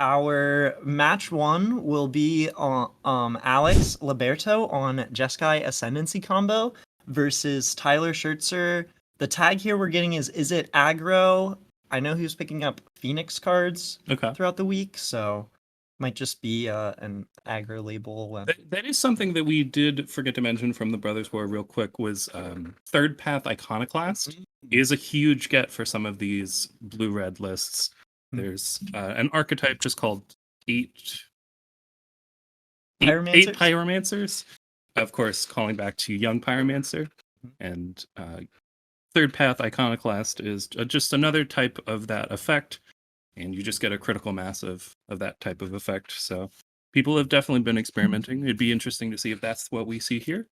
Our match 1 will be on Alex Liberto on Jeskai Ascendency combo versus Tyler Shertzer. The tag here we're getting is Izzet aggro. I know he was picking up Phoenix cards throughout the week, so might just be an aggro label. That is something that we did forget to mention from the Brothers War real quick was Third Path Iconoclast is a huge get for some of these blue-red lists. There's an archetype just called eight Pyromancers. Of course, calling back to Young Pyromancer. And Third Path Iconoclast is just another type of that effect. And you just get a critical mass of that type of effect. So people have definitely been experimenting. It'd be interesting to see if that's what we see here.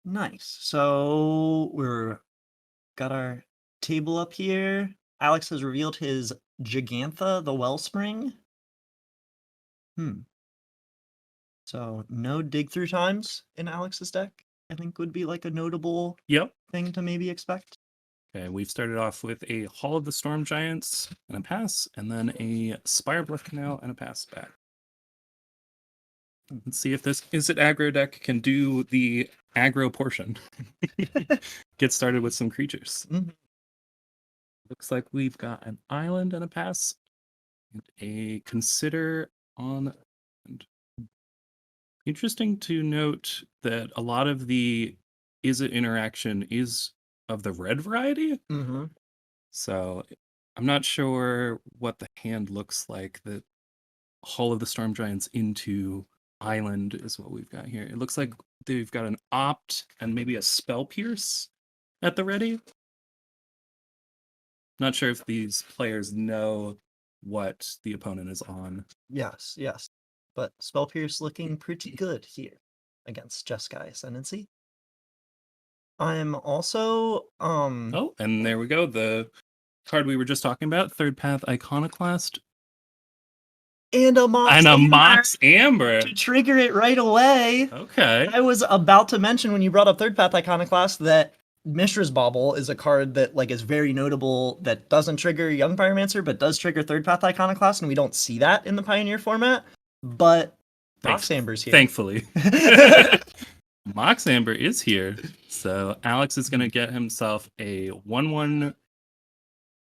Nice. So got our table up here. Alex has revealed his Gigantha, the Wellspring. So no dig through times in Alex's deck, I think would be like a notable thing to maybe expect. Okay, we've started off with a Hall of the Storm Giants and a pass, and then a Spirebluff Canal and a pass back. Let's see if this Izzet aggro deck can do the aggro portion. Get started with some creatures. Looks like we've got an island and a pass, and a consider on. Interesting to note that a lot of the Izzet interaction is of the red variety. So I'm not sure what the hand looks like. The Hall of the Storm Giants into island is what we've got here. It looks like they've got an opt and maybe a spell pierce at the ready. Not sure if these players know what the opponent is on. Yes. But spell pierce looking pretty good here against Jeskai Ascendency. I'm also Oh, and there we go. The card we were just talking about, Third Path Iconoclast. And a Mox Amber to trigger it right away. Okay. I was about to mention when you brought up Third Path Iconoclast that Mishra's Bauble is a card that is very notable that doesn't trigger Young Pyromancer but does trigger Third Path Iconoclast, and we don't see that in the Pioneer format. But Mox Amber's here. Thankfully. Mox Amber is here. So Alex is going to get himself a 1/1.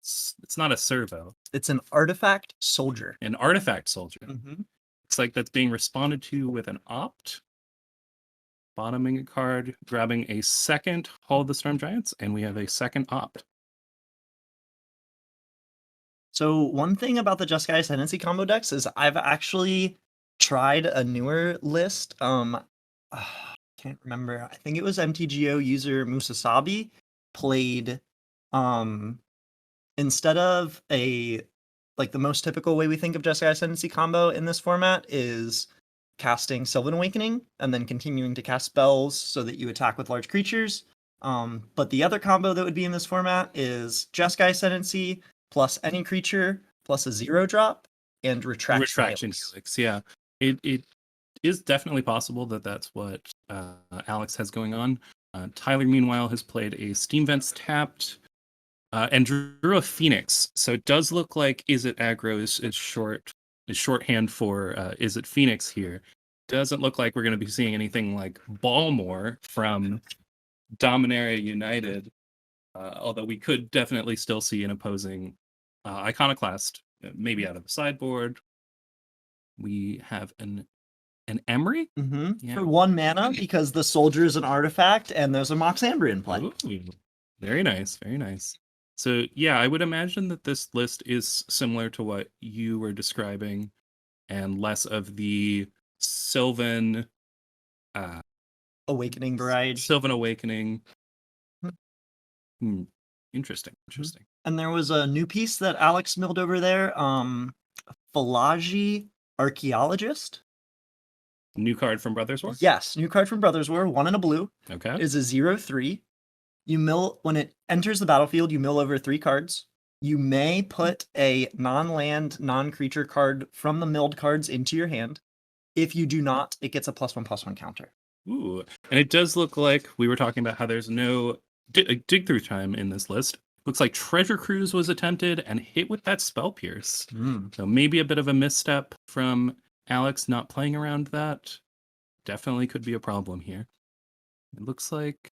It's not a servo. It's an artifact soldier. An artifact soldier. Looks like that's being responded to with an opt. Bottoming a card, grabbing a second Hall of the Storm Giants, and we have a second opt. So one thing about the Jeskai Ascendancy combo decks is I've actually tried a newer list. Can't remember. I think it was MTGO user Musasabi played instead of the most typical way we think of Jeskai Ascendancy combo in this format is casting Sylvan Awakening and then continuing to cast spells so that you attack with large creatures. But the other combo that would be in this format is Jeskai Ascendancy plus any creature plus a 0-drop and Retraction Helix. Yeah, it is definitely possible that that's what Alex has going on. Tyler, meanwhile, has played a Steam Vents tapped and drew a Phoenix. So it does look like Izzet aggro is shorthand for Izzet Phoenix here. Doesn't look like we're going to be seeing anything like Balmore from Dominaria United, although we could definitely still see an opposing Iconoclast, maybe out of the sideboard. We have an Emery? For 1 mana, because the soldier is an artifact and there's a Mox Amber in play. Ooh, very nice, very nice. So yeah, I would imagine that this list is similar to what you were describing and less of the Sylvan Awakening variety. Sylvan Awakening. Interesting. And there was a new piece that Alex milled over there. Philagi Archaeologist. New card from Brothers War? Yes, new card from Brothers War, 1 and a blue. Okay. Is a 0/3. You mill when it enters the battlefield, you mill over 3 cards. You may put a non-land, non-creature card from the milled cards into your hand. If you do not, it gets a +1/+1 counter. Ooh, and it does look like we were talking about how there's no dig through time in this list. Looks like Treasure Cruise was attempted and hit with that Spell Pierce. Mm. So maybe a bit of a misstep from Alex not playing around that. Definitely could be a problem here. It looks like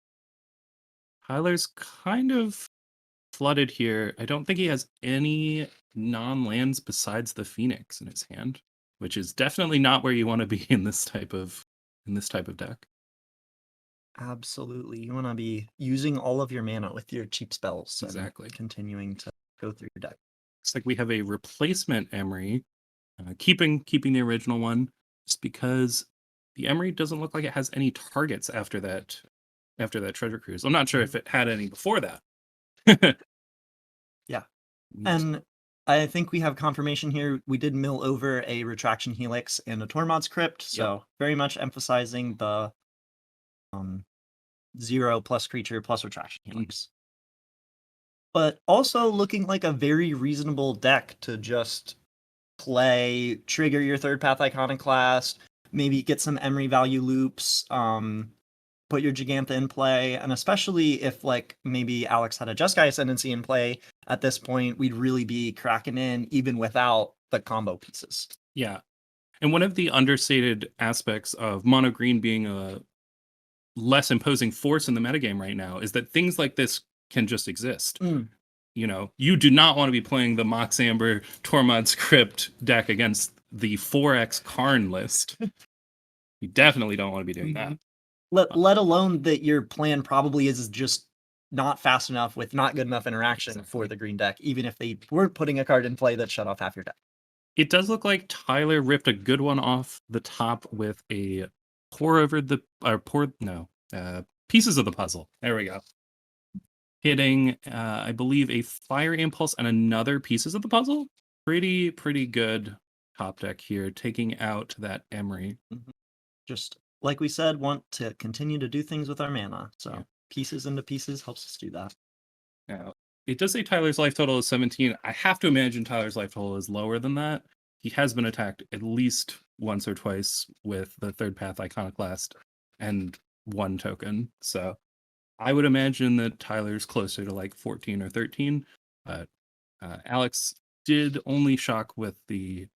Tyler's kind of flooded here. I don't think he has any non-lands besides the Phoenix in his hand, which is definitely not where you want to be in this type of deck. Absolutely. You want to be using all of your mana with your cheap spells. Exactly. And continuing to go through your deck. Looks like we have a replacement Emery, keeping the original one, just because the Emery doesn't look like it has any targets after that Treasure Cruise. I'm not sure if it had any before that. Yeah. And I think we have confirmation here. We did mill over a Retraction Helix and a Tormod's Crypt, so very much emphasizing the 0 plus creature plus Retraction Helix. But also looking like a very reasonable deck to just play, trigger your third path Iconoclast, maybe get some Emery value loops, put your Gigantha in play, and especially if like maybe Alex had a Jeskai Ascendency in play at this point, we'd really be cracking in even without the combo pieces. Yeah. And one of the understated aspects of mono green being a less imposing force in the metagame right now is that things like this can just exist. You know, you do not want to be playing the Mox Amber Tormod's Crypt deck against the 4x Karn list. You definitely don't want to be doing that. Let alone that your plan probably is just not fast enough with not good enough interaction for the green deck, even if they weren't putting a card in play that shut off half your deck. It does look like Tyler ripped a good one off the top with a Pieces of the Puzzle. There we go. Hitting, I believe, a Fire Impulse and another Pieces of the Puzzle. Pretty good top deck here, taking out that Emery. Just like we said, want to continue to do things with our mana. So pieces into pieces helps us do that. Now, it does say Tyler's life total is 17. I have to imagine Tyler's life total is lower than that. He has been attacked at least once or twice with the third path Iconoclast and one token. So I would imagine that Tyler's closer to like 14 or 13. But Alex did only shock with the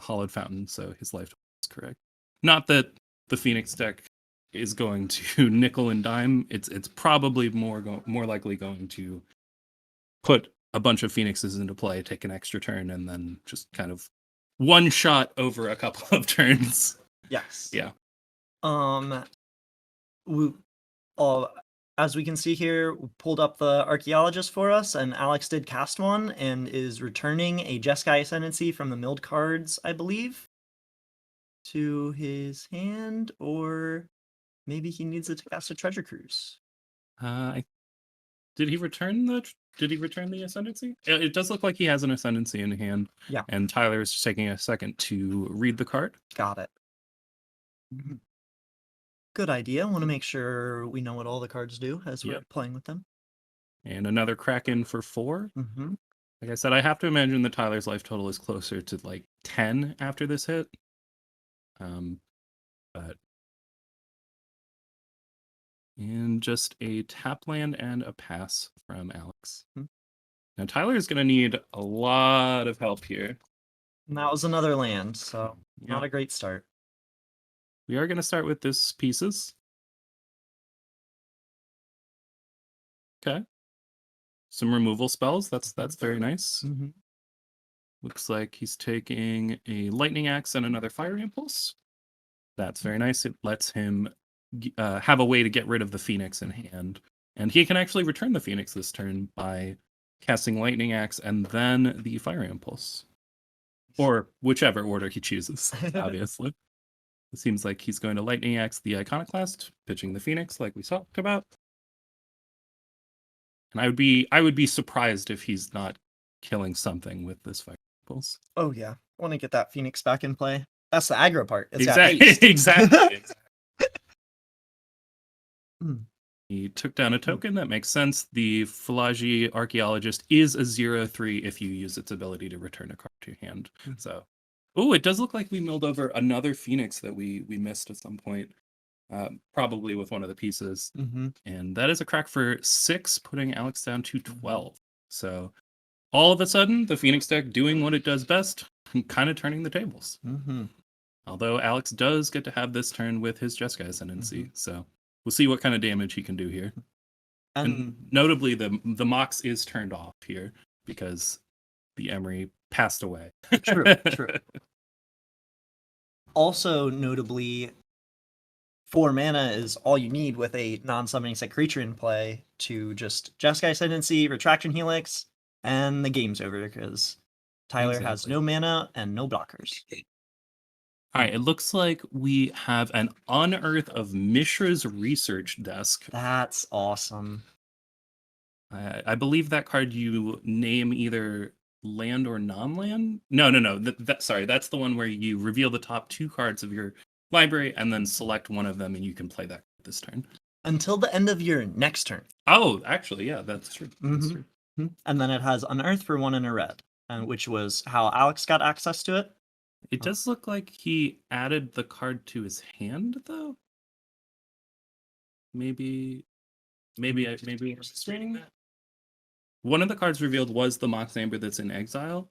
Hollowed Fountain, so his life total is correct. Not that the Phoenix deck is going to nickel and dime. It's probably more likely going to put a bunch of Phoenixes into play, take an extra turn, and then just kind of one shot over a couple of turns. Yes. Yeah. As we can see here, we pulled up the Archaeologist for us, and Alex did cast one and is returning a Jeskai Ascendancy from the milled cards, I believe, to his hand, or maybe he needs it to cast a Treasure Cruise. Did he return the Ascendancy? It does look like he has an Ascendancy in hand. Yeah. And Tyler is just taking a second to read the card. Got it. Good idea. Want to make sure we know what all the cards do as we're playing with them. And another Kraken for 4. Like I said, I have to imagine that Tyler's life total is closer to like 10 after this hit. But and just a tap land and a pass from Alex. Now Tyler is going to need a lot of help here. And that was another land, so not a great start. We are going to start with this Pieces. Okay. Some removal spells. That's very nice. Looks like he's taking a Lightning Axe and another Fire Impulse. That's very nice. It lets him have a way to get rid of the Phoenix in hand. And he can actually return the Phoenix this turn by casting Lightning Axe and then the Fire Impulse. Or whichever order he chooses, obviously. It seems like he's going to Lightning Axe the Iconoclast, pitching the Phoenix like we talked about. And I would be surprised if he's not killing something with this Fire Impulse. Oh yeah. Want to get that Phoenix back in play. That's the aggro part. It's exactly. He took down a token. That makes sense. The Falaji Archaeologist is a 0/3 if you use its ability to return a card to your hand. So, it does look like we milled over another Phoenix that we missed at some point, probably with one of the pieces. And that is a crack for 6, putting Alex down to 12. So all of a sudden, the Phoenix deck doing what it does best, kind of turning the tables. Mm-hmm. Although Alex does get to have this turn with his Jeskai Ascendency, so we'll see what kind of damage he can do here. And notably, the Mox is turned off here because the Emery passed away. True. Also, notably, 4 mana is all you need with a non-summoning set creature in play to just Jeskai Ascendancy, Retraction Helix, and the game's over because Tyler has no mana and no blockers. All right, it looks like we have an Unearth of Mishra's Research Desk. That's awesome. I believe that card you name either land or non-land. No. Sorry, that's the one where you reveal the top 2 cards of your library and then select one of them, and you can play that this turn until the end of your next turn. Oh, actually, yeah, that's true. That's true. And then it has Unearth for 1 and a red, which was how Alex got access to it. It does look like he added the card to his hand, though. Maybe I was reading that. One of the cards revealed was the Mox Amber that's in exile,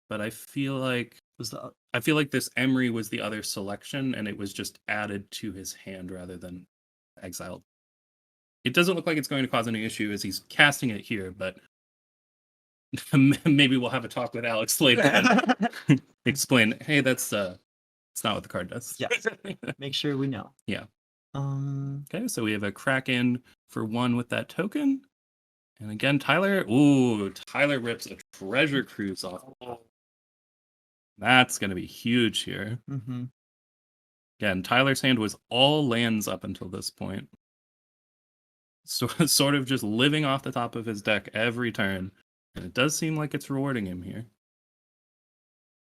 but I feel like this Emery was the other selection, and it was just added to his hand rather than exiled. It doesn't look like it's going to cause any issue as he's casting it here, but maybe we'll have a talk with Alex later and explain, hey, it's not what the card does. Yeah. Make sure we know. Yeah. Okay, so we have a Kraken for 1 with that token. And again, Tyler rips a Treasure Cruise off. That's going to be huge here. Again, Tyler's hand was all lands up until this point. So sort of just living off the top of his deck every turn. And it does seem like it's rewarding him here.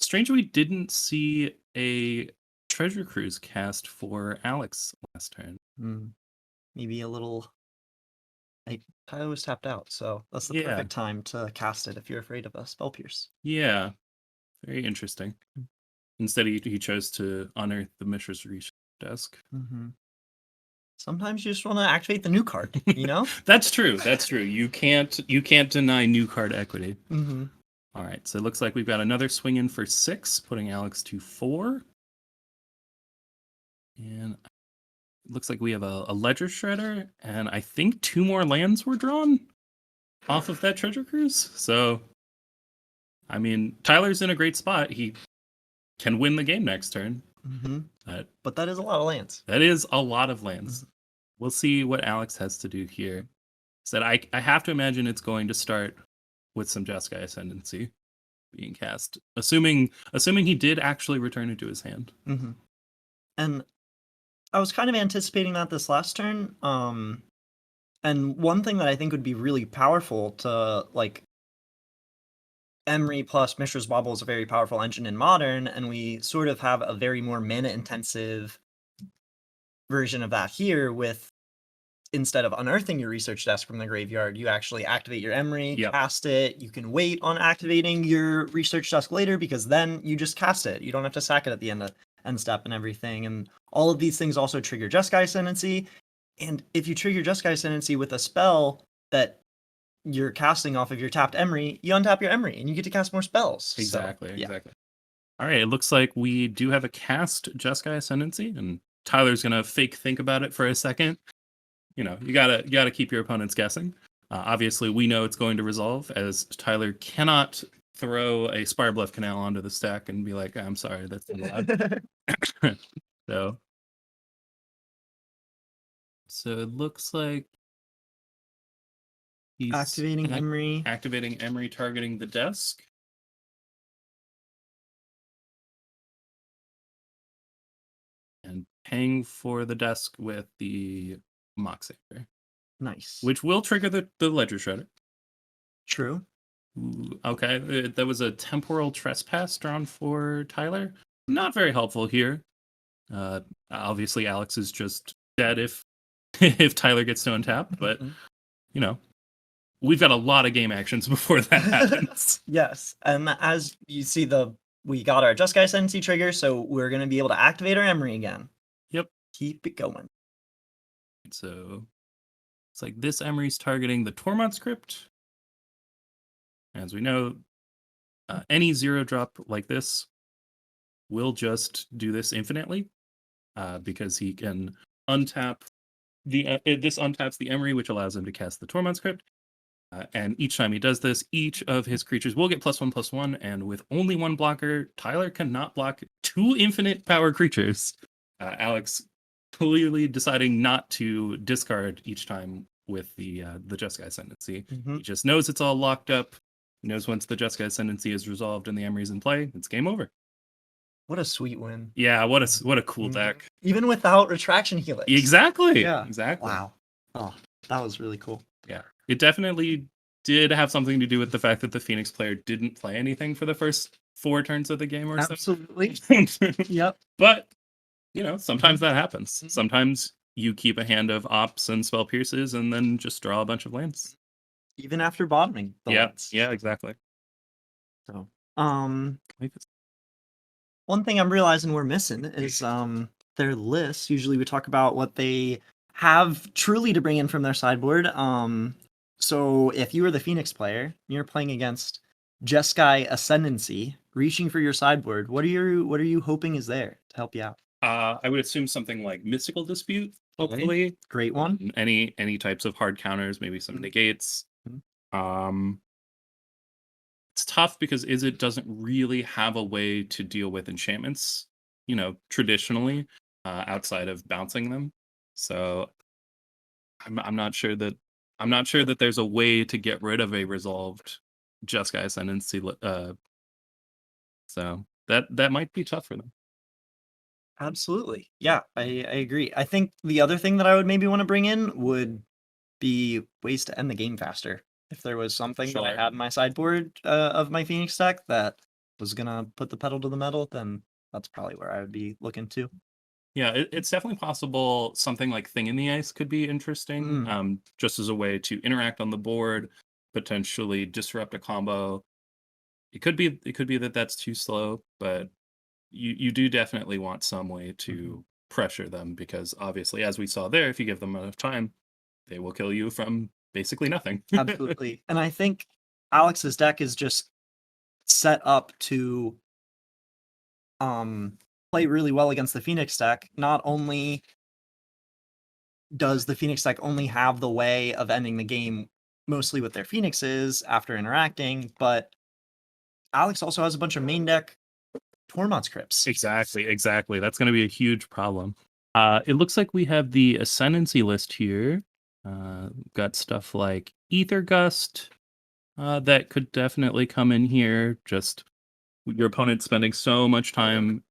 Strange we didn't see a Treasure Cruise cast for Alex last turn. Maybe a little... Tyler was tapped out, so that's the perfect time to cast it if you're afraid of a Spell Pierce. Yeah, very interesting. Instead, he chose to unearth the Mishra's Research Desk. Sometimes you just want to activate the new card, you know? That's true. You can't deny new card equity. All right, so it looks like we've got another swing in for 6, putting Alex to 4. And it looks like we have a Ledger Shredder, and I think 2 more lands were drawn off of that Treasure Cruise. So, I mean, Tyler's in a great spot. He can win the game next turn. But that is a lot of lands. That is a lot of lands. We'll see what Alex has to do here. So I have to imagine it's going to start with some Jeskai Ascendancy being cast, assuming he did actually return it to his hand. And I was kind of anticipating that this last turn. And one thing that I think would be really powerful to, like, Emery plus Mishra's Bauble is a very powerful engine in Modern, and we sort of have a very more mana-intensive version of that here with, instead of unearthing your research desk from the graveyard, you actually activate your Emery, cast it. You can wait on activating your research desk later because then you just cast it. You don't have to sack it at the end step and everything. And all of these things also trigger Jeskai Ascendancy. And if you trigger Jeskai Ascendancy with a spell that you're casting off of your tapped Emery, you untap your Emery and you get to cast more spells. Exactly. All right, it looks like we do have a cast Jeskai Ascendancy, and Tyler's gonna fake think about it for a second. You know, you gotta keep your opponents guessing. Obviously, we know it's going to resolve, as Tyler cannot throw a Spirebluff Canal onto the stack and be like, I'm sorry, that's not allowed. So it looks like he's activating Emery. Activating Emery, targeting the desk. And paying for the desk with the Mox Amber. Nice. Which will trigger the Ledger Shredder. True. Ooh, okay, that was a Temporal Trespass drawn for Tyler. Not very helpful here. Obviously, Alex is just dead if Tyler gets to untap, but you know, we've got a lot of game actions before that happens. Yes, and as you see, we got our Jeskai Ascendancy trigger, so we're going to be able to activate our Emery again. Yep. Keep it going. So it's like this Emery's targeting the Tormod script. As we know, any 0-drop like this will just do this infinitely, because he can untap this untaps the Emery, which allows him to cast the Tormund script. And each time he does this, each of his creatures will get +1/+1. And with only one blocker, Tyler cannot block 2 infinite power creatures. Alex clearly deciding not to discard each time with the Jeskai Ascendency. He just knows it's all locked up. He knows once the Jeskai Ascendency is resolved and the Emery's in play, it's game over. What a sweet win. Yeah, what a cool deck. Even without Retraction Helix. Exactly. Yeah. Exactly. Wow. Oh, that was really cool. Yeah. It definitely did have something to do with the fact that the Phoenix player didn't play anything for the first 4 turns of the game or Absolutely. something. Yep. But, sometimes that happens. Mhm. Sometimes you keep a hand of Ops and Spell Pierces and then just draw a bunch of lands. Even after bottoming the lands. Yeah, exactly. So, one thing I'm realizing we're missing is their lists. Usually we talk about what they have truly to bring in from their sideboard. So if you were the Phoenix player, you're playing against Jeskai Ascendency, reaching for your sideboard. What are you hoping is there to help you out? I would assume something like Mystical Dispute, hopefully. Great one. Any types of hard counters, maybe some negates. It's tough because Izzet doesn't really have a way to deal with enchantments, traditionally, outside of bouncing them. So I'm not sure that there's a way to get rid of a resolved Jeskai Ascendancy. So that might be tough for them. Absolutely. Yeah, I agree. I think the other thing that I would maybe want to bring in would be ways to end the game faster. If there was something that I had in my sideboard of my Phoenix deck that was going to put the pedal to the metal, then that's probably where I would be looking to. Yeah, it's definitely possible something like Thing in the Ice could be interesting, just as a way to interact on the board, potentially disrupt a combo. It could be that that's too slow, but you do definitely want some way to pressure them, because obviously, as we saw there, if you give them enough time, they will kill you from basically nothing. Absolutely. And I think Alex's deck is just set up to play really well against the Phoenix deck. Not only does the Phoenix deck only have the way of ending the game mostly with their Phoenixes after interacting, but Alex also has a bunch of main deck Tormund scripts. Exactly. That's going to be a huge problem. It looks like we have the Ascendancy list here. Got stuff like Ether Gust that could definitely come in here. Just your opponent spending so much time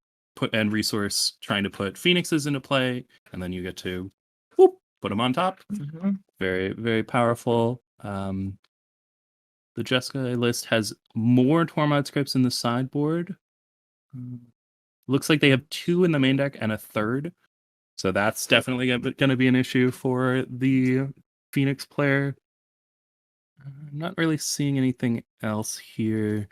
and resource trying to put Phoenixes into play, and then you get to put them on top. Very, very powerful. The Jeskai list has more Tormund scripts in the sideboard. Looks like they have 2 in the main deck and a 3rd. So that's definitely going to be an issue for the Phoenix player. I'm not really seeing anything else here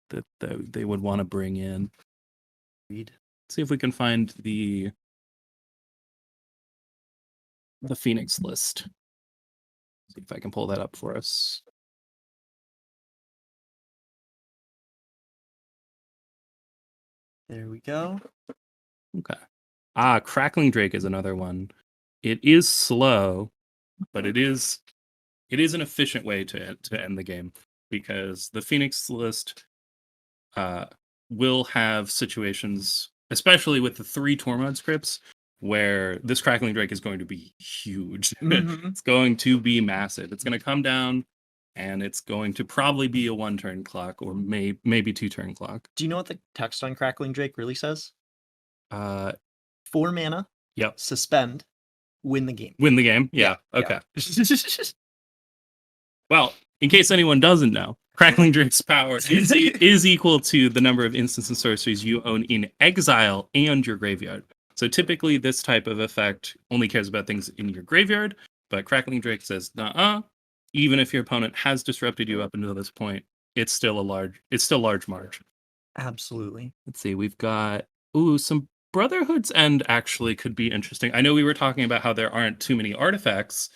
that they would want to bring in. Let's see if we can find the Phoenix list. See if I can pull that up for us. There we go. Okay. Crackling Drake is another one. It is slow, but it is an efficient way to end the game, because the Phoenix list will have situations, especially with the 3 Tormund scripts, where this Crackling Drake is going to be huge. It's going to be massive. It's going to come down, and it's going to probably be a 1-turn clock, or maybe 2-turn clock. Do you know what the text on Crackling Drake really says? 4 mana. Yep. Suspend. Win the game. Win the game? Yeah. Okay. Well, in case anyone doesn't know, Crackling Drake's power is equal to the number of instants and sorceries you own in exile and your graveyard. So typically this type of effect only cares about things in your graveyard, but Crackling Drake says, nuh-uh. Even if your opponent has disrupted you up until this point, it's still large margin. Absolutely. Let's see, we've got some Brotherhood's End actually could be interesting. I know we were talking about how there aren't too many artifacts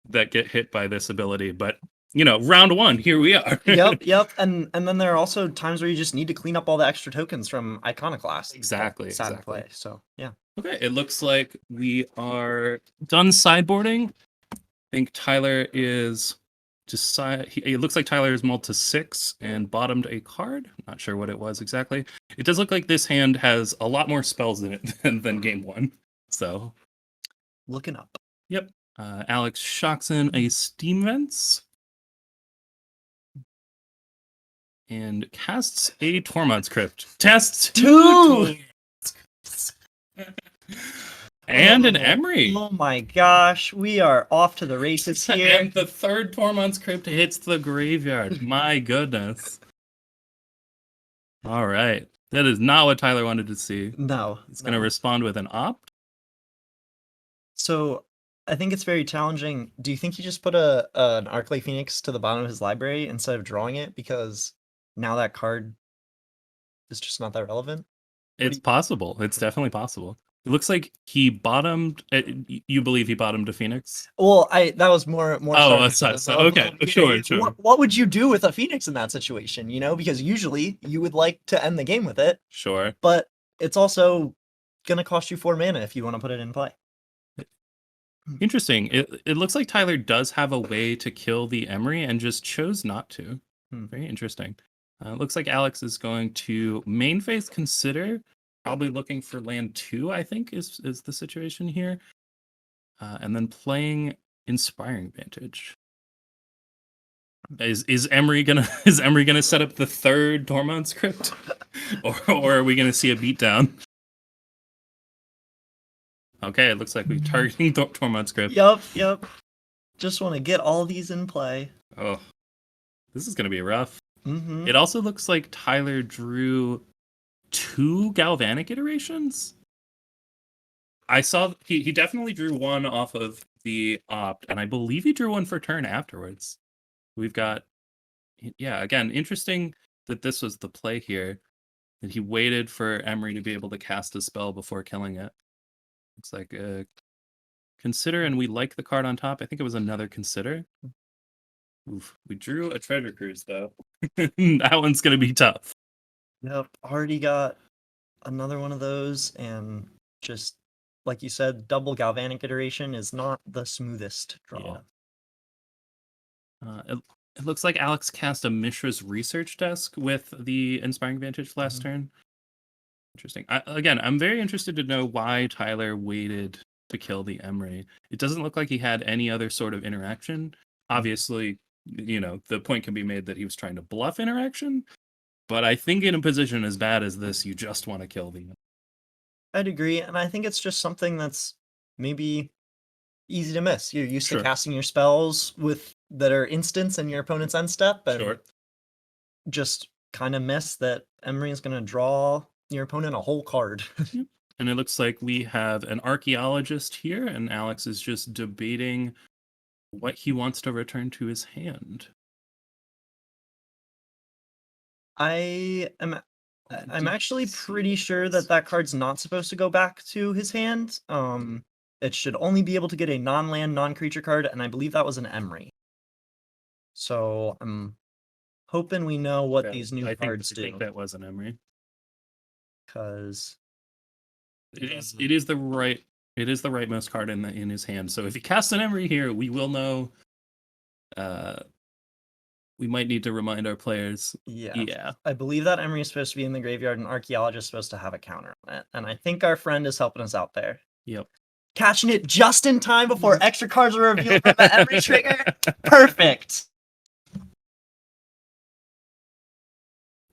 that get hit by this ability, but round one, here we are. Yep. And then there are also times where you just need to clean up all the extra tokens from Iconoclast. Exactly. Play. So yeah. Okay, it looks like we are done sideboarding. I think Tyler is it looks like Tyler is mulled to 6 and bottomed a card. Not sure what it was exactly. It does look like this hand has a lot more spells in it than game 1. So, looking up. Yep. Alex shocks in a Steam Vents and casts a Tormod's Crypt. Tests 2 and an Emery. Oh my gosh, we are off to the races here. And the third Tormod's Crypt hits the graveyard. My goodness. All right. That is not what Tyler wanted to see. No. He's going to respond with an opt. So I think it's very challenging. Do you think he just put an Arclay Phoenix to the bottom of his library instead of drawing it because now that card is just not that relevant? It's possible. It's definitely possible. It looks like he bottomed. You believe he bottomed a Phoenix? Well, that was more. Oh, okay. Sure. What would you do with a Phoenix in that situation? Because usually you would like to end the game with it. Sure. But it's also gonna cost you 4 mana if you want to put it in play. Interesting. It looks like Tyler does have a way to kill the Emery and just chose not to. Very interesting. It looks like Alex is going to main phase consider, probably looking for land 2, I think is the situation here. And then playing Inspiring Vantage. Is Emery gonna set up the third Tormod's Crypt? or are we gonna see a beatdown? Okay, it looks like we're targeting Tormod's Crypt. Yep. Just want to get all these in play. Oh, this is gonna be rough. Mm-hmm. It also looks like Tyler drew 2 Galvanic iterations. I saw he definitely drew one off of the opt, and I believe he drew one for turn afterwards. We've got, again, interesting that this was the play here, that he waited for Emery to be able to cast a spell before killing it. Looks like consider, and we like the card on top. I think it was another consider. Oof, we drew a Treasure Cruise, though. That one's going to be tough. Yep, already got another one of those, and just, like you said, double Galvanic iteration is not the smoothest draw. Yeah. It looks like Alex cast a Mishra's Research Desk with the Inspiring Vantage last turn. Interesting. I'm very interested to know why Tyler waited to kill the Emery. It doesn't look like he had any other sort of interaction. Obviously, the point can be made that he was trying to bluff interaction, but I think in a position as bad as this, you just want to kill the Emery. I'd agree, and I think it's just something that's maybe easy to miss. You're used to casting your spells that are instants in your opponent's end step, and just kind of miss that Emery is going to draw your opponent a whole card. Yep. And it looks like we have an archaeologist here, and Alex is just debating what he wants to return to his hand. I'm actually pretty sure that card's not supposed to go back to his hand. It should only be able to get a non-land, non-creature card, and I believe that was an Emery. So I'm hoping we know what these new cards do. I think that was an Emery. Because it is the rightmost card in his hand. So if he casts an Emery here, we will know. We might need to remind our players. Yeah. I believe that Emery is supposed to be in the graveyard, and Archaeologist is supposed to have a counter on it. And I think our friend is helping us out there. Yep. Catching it just in time before extra cards are revealed from the Emery trigger. Perfect.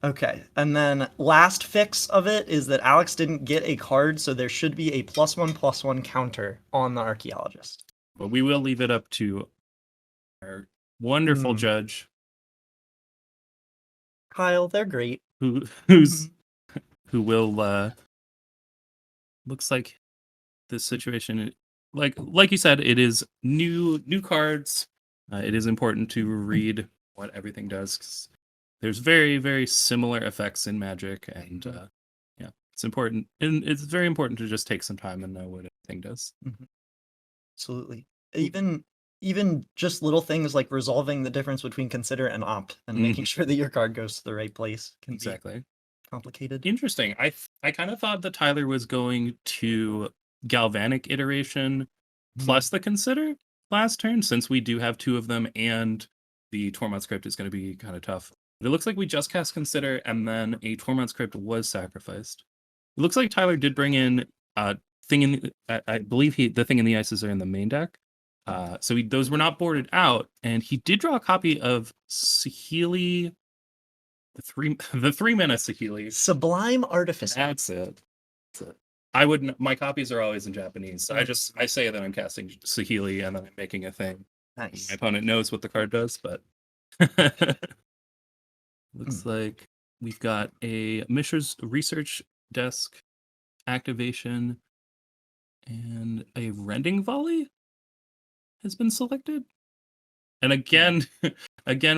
Okay, and then last fix of it is that Alex didn't get a card, so there should be a +1/+1 counter on the Archaeologist. But we will leave it up to our wonderful judge, Kyle. They're great. Who will looks like this situation, like you said, it is new cards. It is important to read what everything does, 'cause there's very, very similar effects in Magic, and it's important, and it's very important to just take some time and know what everything does. Absolutely. Even even just little things like resolving the difference between consider and opt and making sure that your card goes to the right place can Exactly. be complicated. Interesting. I kind of thought that Tyler was going to Galvanic iteration plus the consider last turn, since we do have two of them and the Tormod script is going to be kind of tough. But it looks like we just cast consider and then a Tormod script was sacrificed. It looks like Tyler did bring in thing in the, I believe the thing in the ices are in the main deck. So those were not boarded out, and he did draw a copy of Saheeli, the 3-mana Saheeli. Sublime Artificer. That's it. My copies are always in Japanese, so I say that I'm casting Saheeli and then I'm making a thing. Nice. My opponent knows what the card does, but looks like we've got a Mishra's Research Desk activation and a Rending Volley has been selected. And again,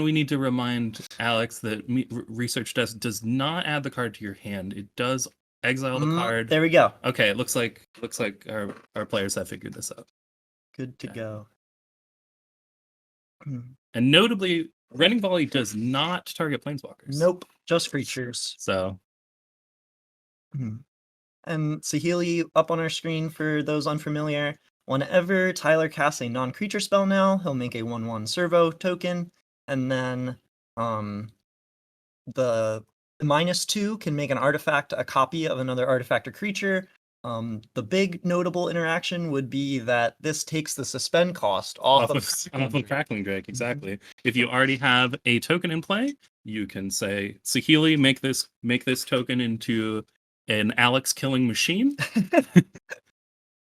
we need to remind Alex that Research Desk does not add the card to your hand. It does exile the card. There we go. Okay, it looks like our players have figured this out. Good to go. And notably, Rending Volley does not target planeswalkers. Nope, just creatures. So. And Saheeli up on our screen for those unfamiliar. Whenever Tyler casts a non-creature spell now, he'll make a 1/1 servo token, and then the -2 can make an artifact a copy of another artifact or creature. The big notable interaction would be that this takes the suspend cost off of Crackling Drake. Exactly. If you already have a token in play, you can say, Saheeli, make this token into an Alex killing machine.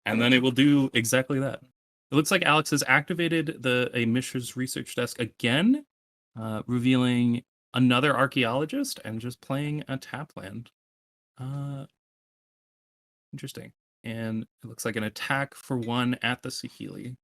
And then it will do exactly that. It looks like Alex has activated a Mishra's Research Desk again, revealing another Archaeologist and just playing a tap land. Interesting. And it looks like an attack for 1 at the Saheeli.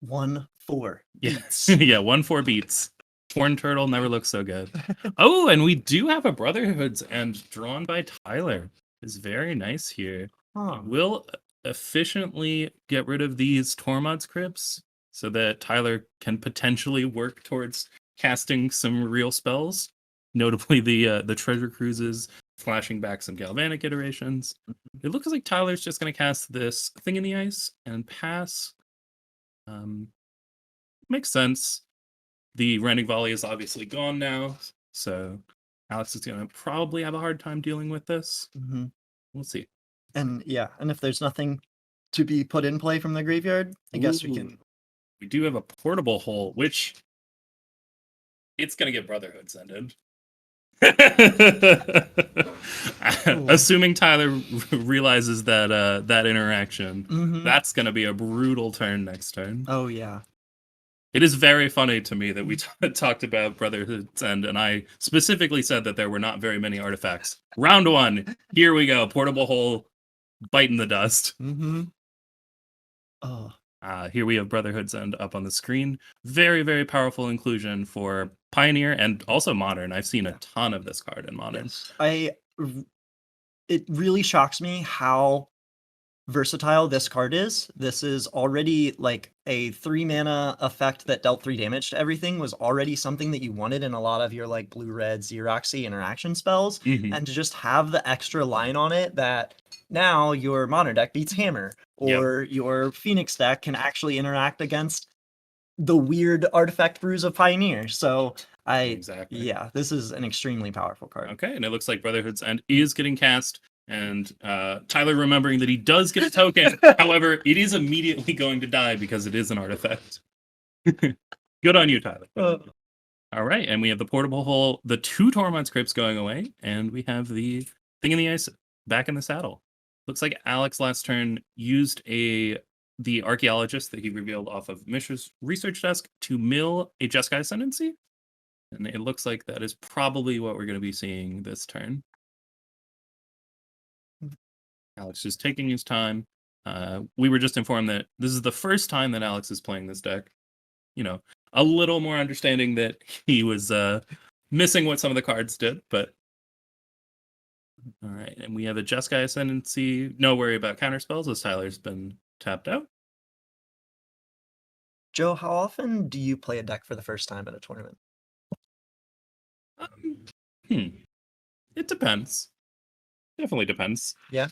1/4 beats. Yeah, 1/4 beats. Torn Turtle never looks so good. Oh, and we do have a Brotherhood's End drawn by Tyler. It's very nice here. We'll efficiently get rid of these Tormod scripts so that Tyler can potentially work towards casting some real spells, notably the Treasure Cruises, flashing back some Galvanic iterations. It looks like Tyler's just going to cast this Thing in the Ice and pass. Makes sense. The Rending Volley is obviously gone now, so Alex is going to probably have a hard time dealing with this. We'll see. And yeah, and if there's nothing to be put in play from the graveyard, I guess we can. We do have a Portable Hole, which it's going to get Brotherhood ended. Assuming Tyler realizes that interaction, that's going to be a brutal turn next turn. Oh yeah. It is very funny to me that we talked about Brotherhood's End, and I specifically said that there were not very many artifacts. Round 1, here we go. Portable Hole, biting the dust. Here we have Brotherhood's End up on the screen. Very, very powerful inclusion for Pioneer and also Modern. I've seen a ton of this card in Modern. Yes. It really shocks me how versatile this card is. This is already like a 3-mana effect that dealt 3 damage to everything, was already something that you wanted in a lot of your like blue-red Xeroxy interaction spells. And to just have the extra line on it that now your Modern deck beats Hammer, or your Phoenix deck can actually interact against the weird artifact brews of Pioneer. So yeah, this is an extremely powerful card. Okay, and it looks like Brotherhood's End is getting cast. And Tyler remembering that he does get a token. However, it is immediately going to die because it is an artifact. Good on you, Tyler. All right, and we have the Portable Hole, the 2 Tormod scripts going away, and we have the Thing in the Ice back in the saddle. Looks like Alex last turn used the Archaeologist that he revealed off of Mishra's Research Desk to mill a Jeskai Ascendency. And it looks like that is probably what we're going to be seeing this turn. Alex is taking his time. We were just informed that this is the first time that Alex is playing this deck. You know, a little more understanding that he was missing what some of the cards did, but all right. And we have a Jeskai Ascendency. No worry about counterspells as Tyler's been tapped out. Joe, how often do you play a deck for the first time at a tournament? It depends. Definitely depends. Yeah.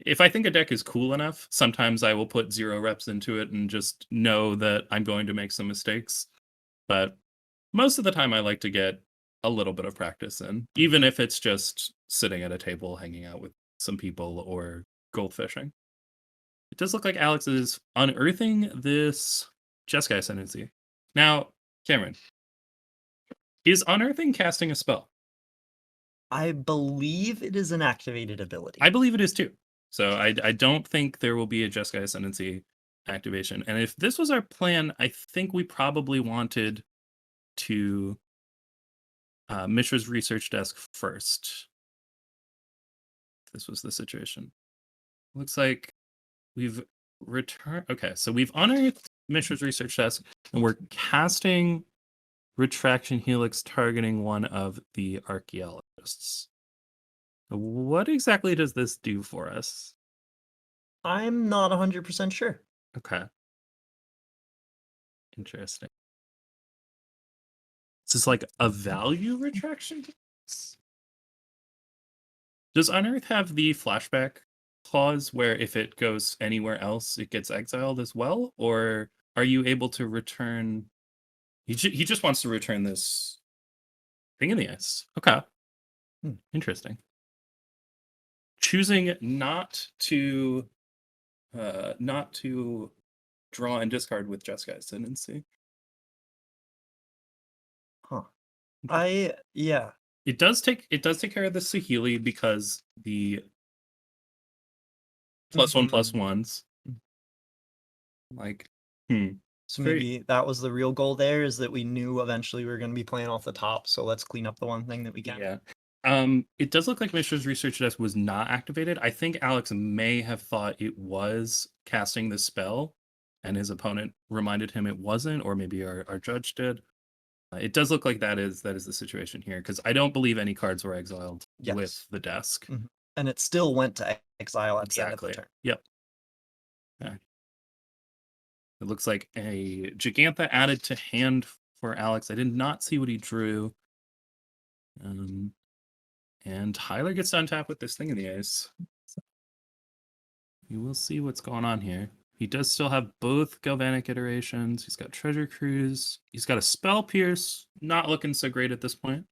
If I think a deck is cool enough, sometimes I will put 0 reps into it and just know that I'm going to make some mistakes. But most of the time, I like to get a little bit of practice in, even if it's just sitting at a table, hanging out with some people, or goldfishing. It does look like Alex is unearthing this Jeskai Ascendency. Now, Cameron, is unearthing casting a spell? I believe it is an activated ability. I believe it is too. So I don't think there will be a Jeskai Ascendency activation. And if this was our plan, I think we probably wanted to Mishra's research desk first. This was the situation. Looks like we've returned. Okay, so we've unearthed Mishra's research desk, and we're casting Retraction Helix targeting one of the archaeologists. What exactly does this do for us? I'm not 100% sure. Okay. Interesting. Is this like a value retraction? Does Unearth have the flashback clause where if it goes anywhere else, it gets exiled as well? Or are you able to return... He just wants to return this thing in the ice. Okay. Interesting. Choosing not to draw and discard with Jeskai Ascendency. Huh. Yeah. It does take care of the Sahili because the +1/+1s. Like, So maybe that was the real goal there, is that we knew eventually we were going to be playing off the top, so let's clean up the one thing that we can. Yeah. It does look like Mishra's research desk was not activated. I think Alex may have thought it was casting the spell, and his opponent reminded him it wasn't, or maybe our judge did. It does look like that is the situation here, because I don't believe any cards were exiled with the desk. And it still went to exile at the end of the turn. Yep. Okay. It looks like a Gigantha added to hand for Alex. I did not see what he drew. And Tyler gets to untap with this thing in the ice. So you will see what's going on here. He does still have both Galvanic iterations. He's got Treasure Cruise. He's got a Spell Pierce. Not looking so great at this point.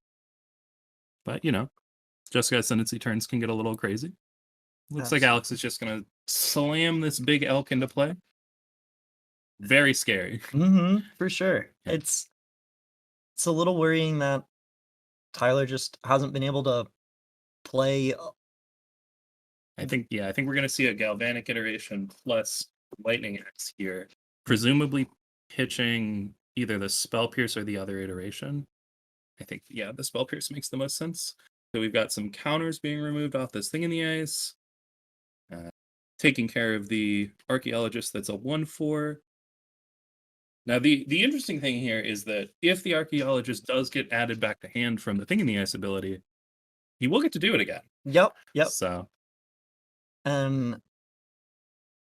But, Jeskai Ascendency turns can get a little crazy. Looks like Alex is just going to slam this big elk into play. Very scary. For sure. Yeah. It's a little worrying that Tyler just hasn't been able to play. I think we're going to see a Galvanic iteration plus Lightning Axe here, presumably pitching either the Spell Pierce or the other iteration. I think, the Spell Pierce makes the most sense. So we've got some counters being removed off this thing in the ice. Taking care of the Archaeologist that's a 1/4. Now, the interesting thing here is that if the Archaeologist does get added back to hand from the thing in the ice ability, he will get to do it again. Yep. So. And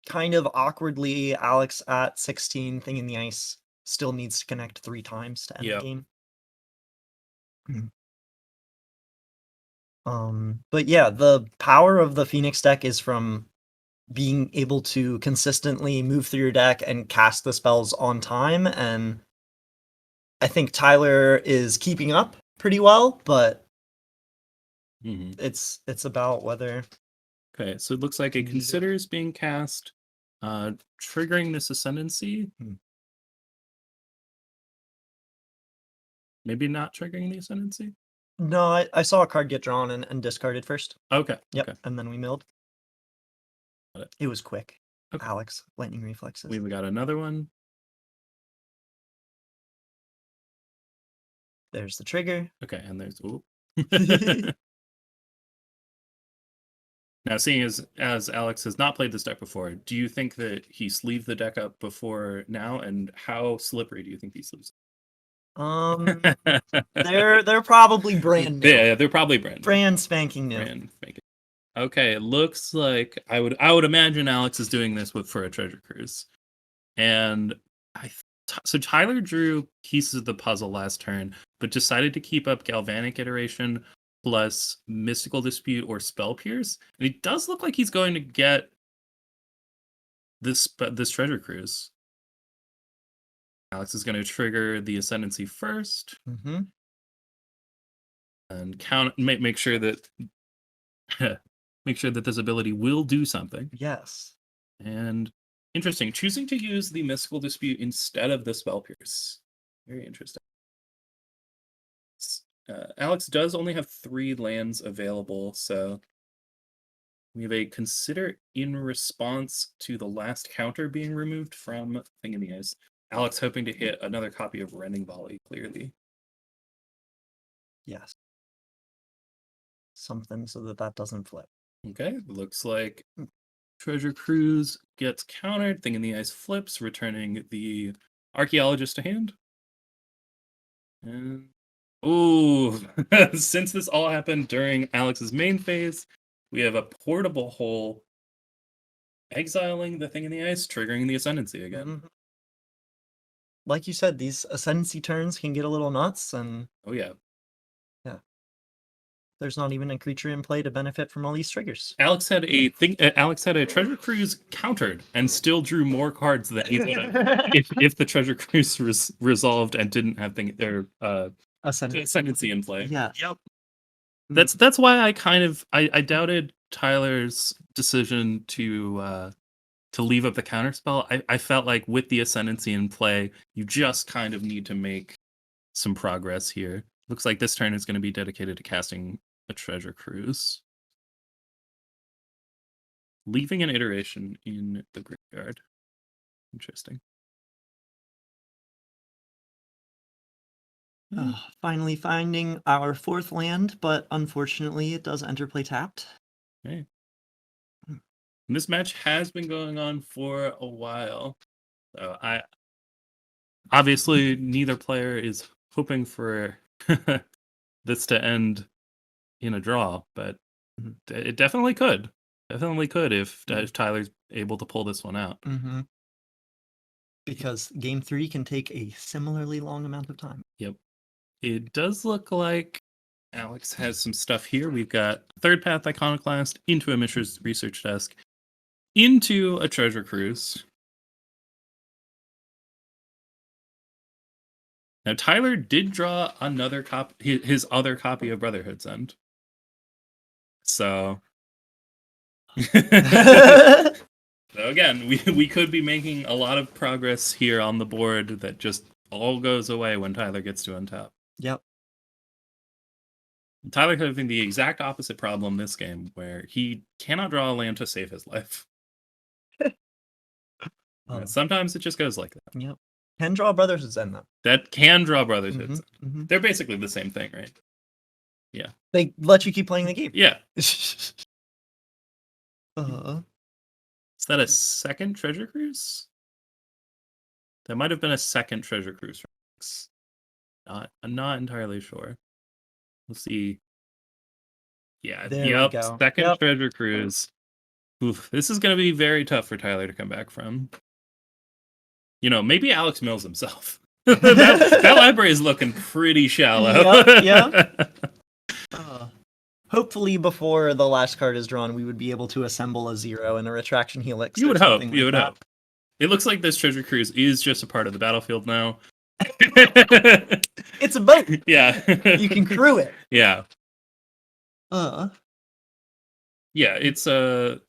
kind of awkwardly, Alex at 16, thing in the ice, still needs to connect 3 times to end the game. But yeah, the power of the Phoenix deck is from being able to consistently move through your deck and cast the spells on time, and I think Tyler is keeping up pretty well, but it's about whether... Okay, so it looks like a Consider is being cast, triggering this Ascendency. Maybe not triggering the Ascendency? No, I saw a card get drawn and discarded first. Okay. Yep, okay. And then we milled. It was quick. Okay. Alex, lightning reflexes. We've got another one. There's the trigger. Okay, and there's... Now, seeing as Alex has not played this deck before, do you think that he sleeved the deck up before now? And how slippery do you think he sleeves it? They're probably brand new. Yeah, they're probably brand new. Brand spanking new. Okay, it looks like I would imagine Alex is doing this for a Treasure Cruise. And I So Tyler drew pieces of the puzzle last turn, but decided to keep up Galvanic Iteration plus Mystical Dispute or Spell Pierce. And it does look like he's going to get this Treasure Cruise. Alex is going to trigger the Ascendency first. Mm-hmm. And make sure that make sure that this ability will do something. Yes. And interesting, choosing to use the Mystical Dispute instead of the Spell Pierce. Very interesting. Alex does only have 3 lands available, so we have a Consider in response to the last counter being removed from Thing in the Ice. Alex hoping to hit another copy of Rending Volley, clearly. Yes. Something so that doesn't flip. Okay, looks like Treasure Cruise gets countered. Thing in the Ice flips, returning the Archaeologist to hand. And ooh, since this all happened during Alex's main phase, we have a portable hole exiling the Thing in the Ice, triggering the Ascendency again. Mm-hmm. Like you said, these Ascendancy turns can get a little nuts, and Oh yeah. there's not even a creature in play to benefit from all these triggers. Alex had a Treasure Cruise countered and still drew more cards than he would have if the Treasure Cruise resolved and didn't have their Ascendancy in play. Yeah. Yep. That's why I doubted Tyler's decision to leave up the counterspell. I felt like with the Ascendancy in play, you just kind of need to make some progress here. Looks like this turn is going to be dedicated to casting a Treasure Cruise. Leaving an iteration in the graveyard. Interesting. Finally finding our 4th land, but unfortunately it does enter play tapped. Okay. This match has been going on for a while. So obviously neither player is hoping for this to end in a draw, but it definitely could. Definitely could if Tyler's able to pull this one out. Mm-hmm. Because game 3 can take a similarly long amount of time. Yep. It does look like Alex has some stuff here. We've got Third Path Iconoclast into a Mishra's Research Desk, into a Treasure Cruise. Now, Tyler did draw another copy, his other copy of Brotherhood's End. So, so again, we could be making a lot of progress here on the board that just all goes away when Tyler gets to untap. Yep. Tyler having the exact opposite problem this game, where he cannot draw a land to save his life. Sometimes it just goes like that. Yep. Can draw Brotherhood's End, though. That can draw Brotherhood's End. Mm-hmm. They're basically the same thing, right? Yeah. They let you keep playing the game. Yeah. Is that a second Treasure Cruise? That might have been a second Treasure Cruise for Alex. I'm not entirely sure. We'll see. Yeah, There we go. Second Treasure Cruise. Oof, this is going to be very tough for Tyler to come back from. You know, maybe Alex mills himself. that library is looking pretty shallow. Yeah. Hopefully, before the last card is drawn, we would be able to assemble a 0 and a Retraction Helix. You would hope. You would hope. It looks like this Treasure Cruise is just a part of the battlefield now. It's a boat. Yeah. You can crew it. Yeah. Yeah, it's a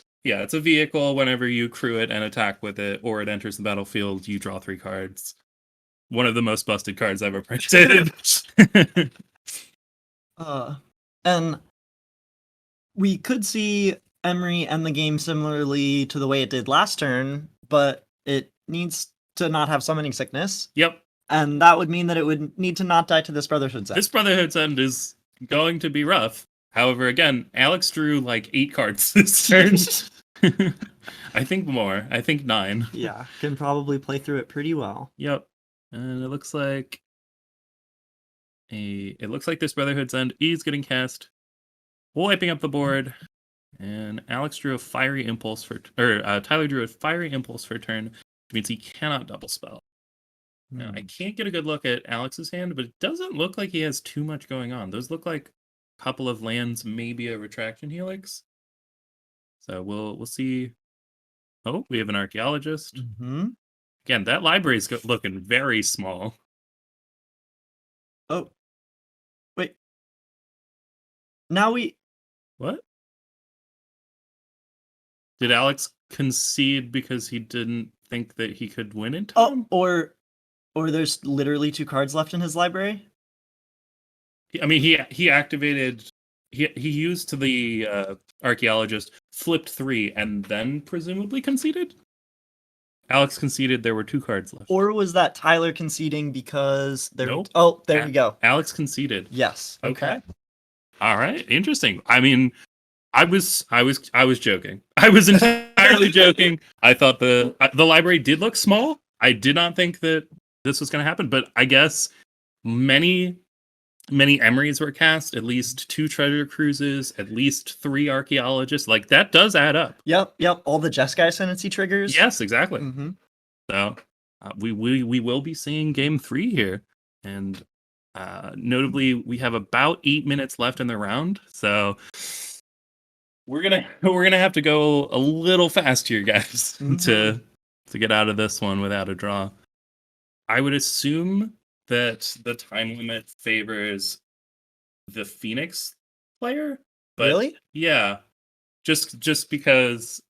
vehicle. Whenever you crew it and attack with it, or it enters the battlefield, you draw 3 cards. One of the most busted cards ever printed. And we could see Emery end the game similarly to the way it did last turn, but it needs to not have summoning sickness. Yep. And that would mean that it would need to not die to this Brotherhood's End. This Brotherhood's End is going to be rough. However, again, Alex drew like 8 cards this turn. I think more. I think 9. Yeah, can probably play through it pretty well. Yep. And it looks like this Brotherhood's End is getting cast, wiping up the board. And Alex drew a Fiery Impulse Tyler drew a Fiery Impulse for turn, which means he cannot double spell. Now, I can't get a good look at Alex's hand, but it doesn't look like he has too much going on. Those look like a couple of lands, maybe a retraction helix. So we'll see. Oh, we have an archaeologist. Mm-hmm. Again, that library's looking very small. Oh. Wait. Now we... What? Did Alex concede because he didn't think that he could win in time? Oh, or there's literally 2 cards left in his library? I mean, he activated... He used the archaeologist, flipped 3, and then presumably conceded? Alex conceded there were 2 cards left. Or was that Tyler conceding because there... Nope. Oh, there we go. Alex conceded. Yes. Okay. All right. Interesting. I mean, I was joking. I was entirely joking. I thought the library did look small. I did not think that this was going to happen, but I guess many Emerys were cast, at least 2 treasure cruises, at least 3 archaeologists. Like, that does add up. Yep. All the Jeskai Ascendency triggers. Yes, exactly. Mm-hmm. So we will be seeing game 3 here, and notably, we have about 8 minutes left in the round. So we're gonna have to go a little fast here, guys, to get out of this one without a draw. I would assume that the time limit favors the Phoenix player. But Really? yeah, just because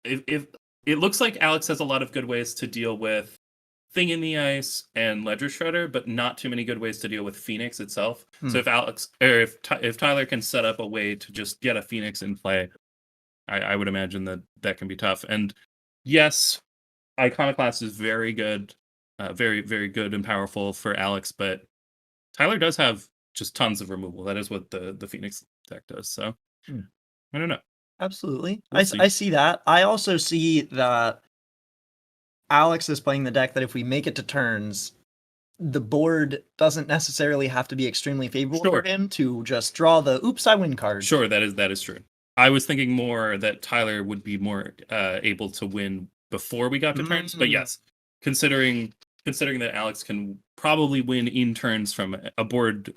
if it looks like Alex has a lot of good ways to deal with Thing in the Ice and Ledger Shredder, but not too many good ways to deal with Phoenix itself. So if Alex or if Tyler can set up a way to just get a Phoenix in play, I would imagine that can be tough. And yes, Iconoclast is very good, very, very good and powerful for Alex, but Tyler does have just tons of removal. That is what the Phoenix deck does. So I don't know. Absolutely. We'll I see that. I also see that Alex is playing the deck that if we make it to turns, the board doesn't necessarily have to be extremely favorable for him to just draw the "oops, I win" card. Sure, that is true. I was thinking more that Tyler would be more able to win before we got to turns, but yes, considering that Alex can probably win in turns from a board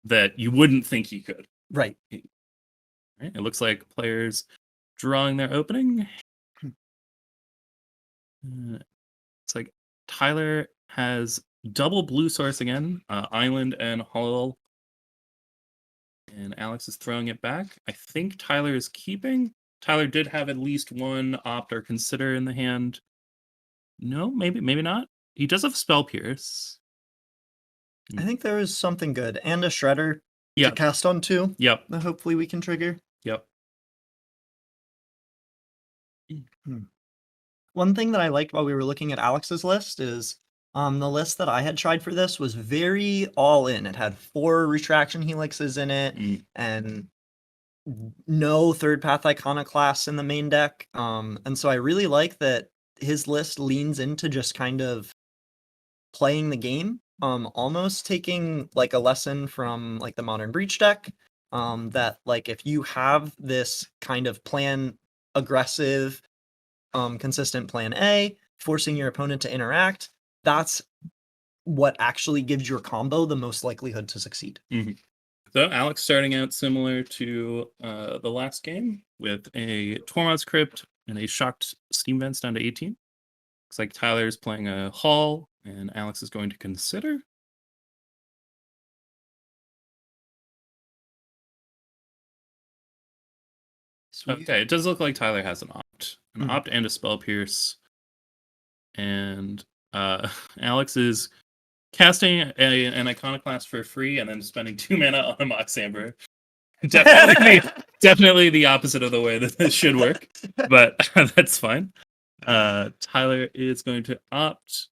that you wouldn't think he could. Right. It looks like players drawing their opening. It's like Tyler has double blue source again, Island and Hull. And Alex is throwing it back. I think Tyler is keeping. Tyler did have at least one opt or consider in the hand. No, maybe not. He does have Spell Pierce. I think there is something good. And a Shredder to cast on 2. Yep. That hopefully we can trigger. Yep. One thing that I liked while we were looking at Alex's list is the list that I had tried for this was very all in. It had 4 retraction helixes in it and no third path iconoclasts in the main deck. And so I really like that his list leans into just kind of playing the game, almost taking like a lesson from like the Modern Breach deck, that like if you have this kind of plan aggressive, consistent plan A, forcing your opponent to interact, that's what actually gives your combo the most likelihood to succeed. So Alex starting out similar to the last game with a Tormod's Crypt and a Shocked Steam Vents down to 18. Looks like Tyler's playing a Hall and Alex is going to consider. Sweet. Okay, it does look like Tyler has an opt. An opt and a Spell Pierce. And Alex is casting an Iconoclast for free and then spending 2 mana on a Mox Amber. Definitely the opposite of the way that this should work, but that's fine. Tyler is going to opt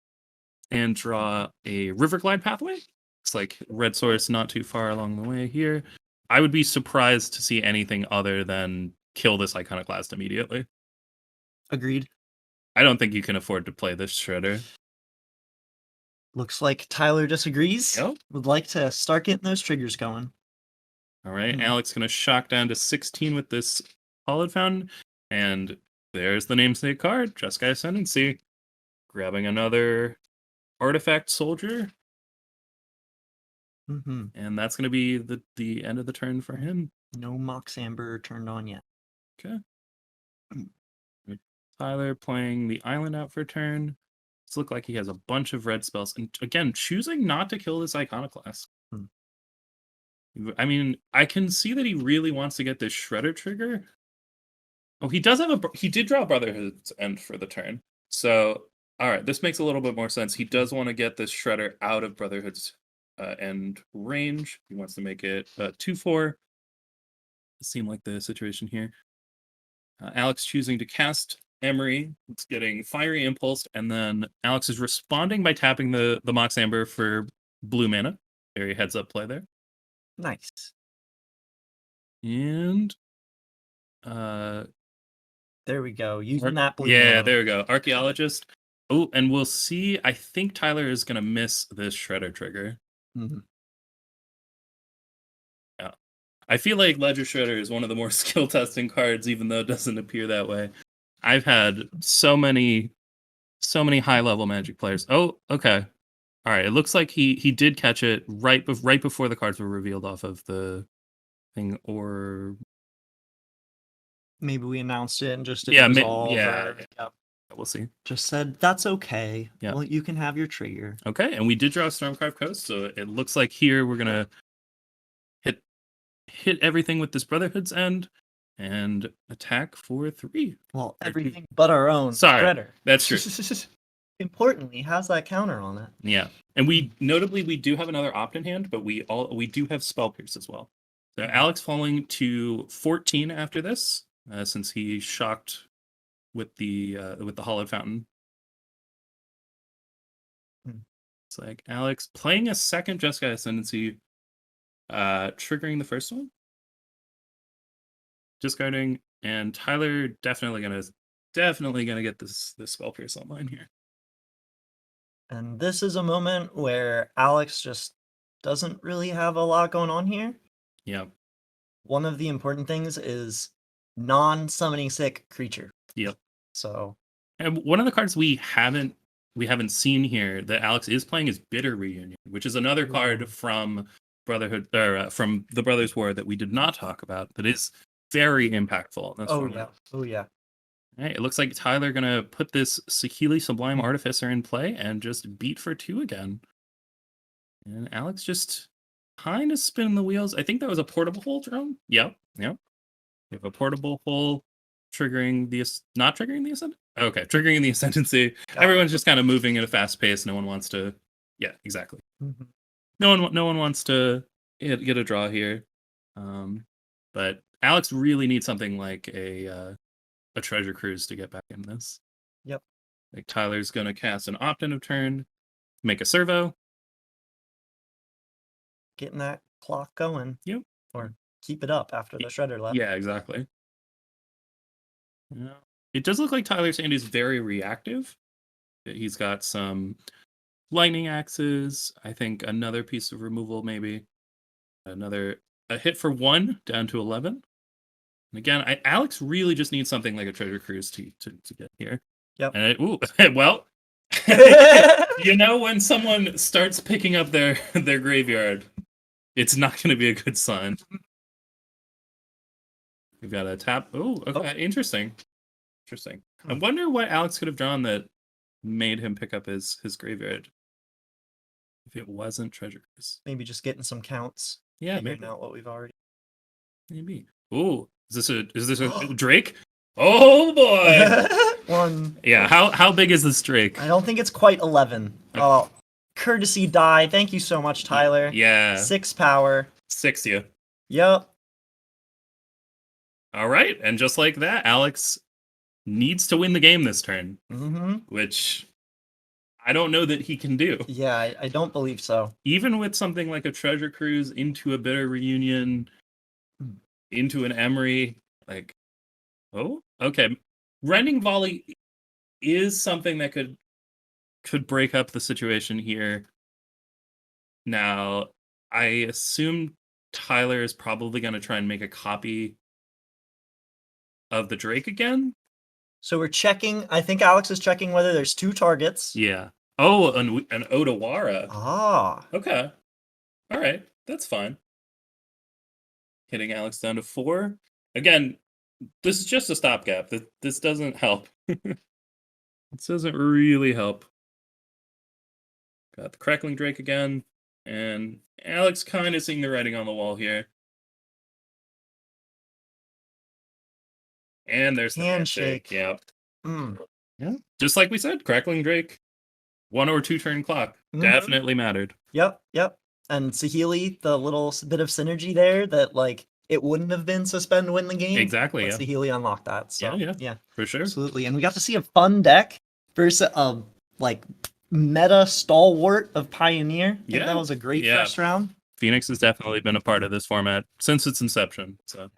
and draw a Riverglide pathway. It's like red source not too far along the way here. I would be surprised to see anything other than kill this Iconoclast immediately. Agreed. I don't think you can afford to play this Shredder. Looks like Tyler disagrees. Yep. Would like to start getting those triggers going. All right, Alex going to shock down to 16 with this Hollowed Fountain. And there's the namesake card, Jeskai Ascendency. Grabbing another Artifact Soldier, Mm-hmm. and that's going to be the end of the turn for him. No Mox Amber turned on yet. Okay. Tyler playing the island out for a turn. This look like he has a bunch of red spells, and again, choosing not to kill this Iconoclast. I mean, I can see that he really wants to get this Shredder trigger. Oh, he does have he did draw Brotherhood's End for the turn. So, all right, this makes a little bit more sense. He does want to get this Shredder out of Brotherhood's End range. He wants to make it 2/4. It seemed like the situation here. Alex choosing to cast Emery. It's getting Fiery Impulse, and then Alex is responding by tapping the Mox Amber for blue mana. Very heads up play there. Nice. And there we go. Using that blue. Yeah, mana. there we go. Archaeologist. Oh, and we'll see. I think Tyler is gonna miss this Shredder trigger. Mm-hmm. Yeah. I feel like Ledger Shredder is one of the more skill testing cards, even though it doesn't appear that way. I've had so many high level Magic players. Oh, okay. All right. It looks like he did catch it right before the cards were revealed off of the thing, or maybe we announced it and just didn't yeah, resolve. yeah. Yep. We'll see. Just said that's okay. Yeah. Well, you can have your trigger. Okay, and we did draw Stormcarved Coast, so it looks like here we're gonna hit everything with this Brotherhood's End and attack for 3. Well, everything but our own Shredder. That's true. Importantly, has that counter on it. Yeah, and we do have another opt-in hand, but we do have Spell Pierce as well. So Alex falling to 14 after this, since he shocked with the Hollowed Fountain. It's like Alex playing a second Jeskai Ascendency, triggering the first one, discarding, and Tyler definitely gonna get this Spell Pierce online here. And this is a moment where Alex just doesn't really have a lot going on here. Yeah. One of the important things is non-summoning sick creature. Yep. So, and one of the cards we haven't seen here that Alex is playing is Bitter Reunion, which is another card from Brotherhood, or from the Brothers War that we did not talk about, that is very impactful. Yeah. Oh yeah. All right, it looks like Tyler gonna put this Saheeli Sublime Artificer in play and just beat for 2 again. And Alex just kind of spinning the wheels. I think that was a Portable Hole drone. Yep. We have a Portable Hole triggering not triggering the Ascendant. Okay, triggering the Ascendancy. Everyone's just kind of moving at a fast pace. No one wants to. Yeah, exactly. Mm-hmm. No one wants to get a draw here. But Alex really needs something like a Treasure Cruise to get back in this. Yep. Like Tyler's gonna cast an opt-in of turn, make a servo. Getting that clock going. Yep. Or keep it up after the Shredder left. Yeah, exactly. Yeah. It does look like Tyler's hand is very reactive. He's got some lightning axes. I think another piece of removal, maybe. A hit for 1 down to 11. And again, Alex really just needs something like a Treasure Cruise to get here. Yep. And well, when someone starts picking up their graveyard, it's not going to be a good sign. We've got a tap. Oh, okay. Interesting. I wonder what Alex could have drawn that made him pick up his graveyard. If it wasn't Treasure Cruise. Maybe just getting some counts. Yeah, figuring out what we've already. Maybe. Ooh, is this a Drake? Oh boy. 1. Yeah. How big is this Drake? I don't think it's quite 11. Okay. Oh, courtesy die. Thank you so much, Tyler. Yeah. 6 power. 6 you. Yep. All right, and just like that, Alex needs to win the game this turn, which I don't know that he can do. Yeah, I don't believe so. Even with something like a Treasure Cruise into a Bitter Reunion, into an Emery, like, oh, okay. Rending Volley is something that could break up the situation here. Now, I assume Tyler is probably going to try and make a copy of the Drake again. So we're checking. I think Alex is checking whether there's 2 targets. Yeah. Oh, an Odawara. Ah. Okay. All right. That's fine. Hitting Alex down to 4. Again, this is just a stopgap. This doesn't help. This doesn't really help. Got the Crackling Drake again. And Alex kind of seeing the writing on the wall here. And there's the handshake. Yep. Yeah. Just like we said, Crackling Drake, 1 or 2 turn clock. Definitely mattered. Yep. And Saheeli, the little bit of synergy there that like it wouldn't have been suspend win the game. Exactly. But Saheeli unlocked that. So yeah. For sure. Absolutely. And we got to see a fun deck versus a like meta stalwart of Pioneer. I think that was a great first round. Phoenix has definitely been a part of this format since its inception. So